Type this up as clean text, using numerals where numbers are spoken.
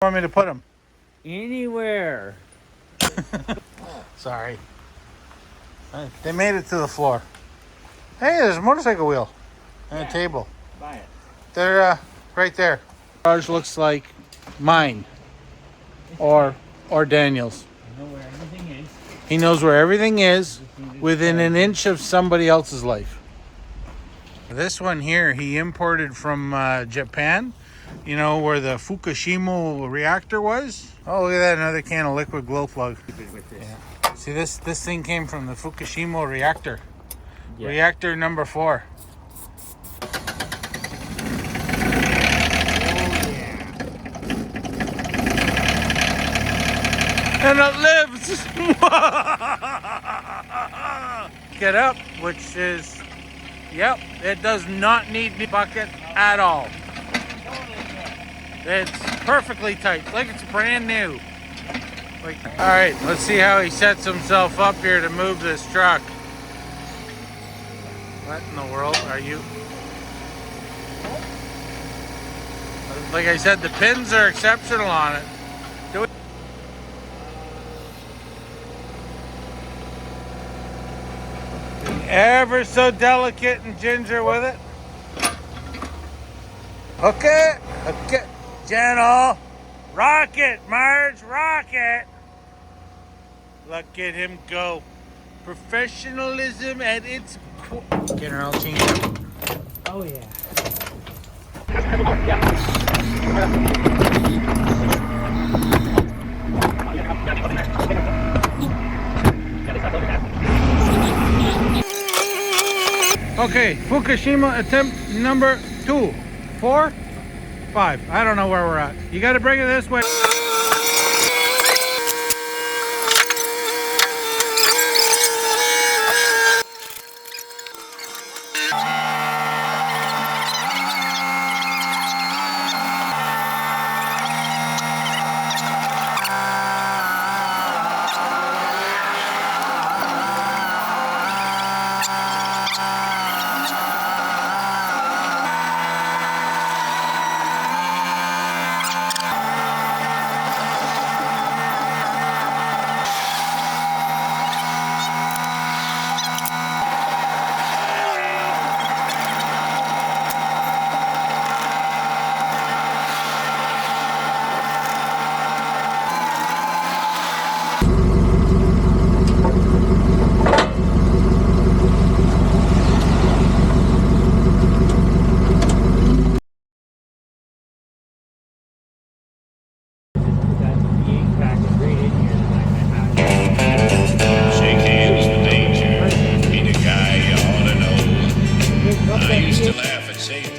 Want me to put them? Anywhere. Sorry. They made it to the floor. Hey, there's a motorcycle wheel and a table. Buy it. They're right there. Ours looks like mine or Daniel's. I know where everything is. He knows where everything is within an inch of somebody else's life. This one here, he imported from Japan. You know where the Fukashemo reactor was? Oh, look at that, another can of liquid glow plug. Yeah. See, this thing came from the Fukashemo reactor. Yeah. Reactor number 4. Oh, yeah. And it lives! Get up, which is, yep, it does not need a bucket at all. It's perfectly tight, like it's brand new. Like, all right, let's see how he sets himself up here to move this truck. What in the world are you? Like I said, the pins are exceptional on it. Do it. Ever so delicate and ginger with it. Okay, okay. Gentle. Rock it, Marge, rock it. Look at him go. Professionalism at its core. Get her all changed up. Oh, yeah. Okay, Fukushima attempt number 2. 4? 5. I don't know where we're at. You got to bring it this way. I used to laugh and say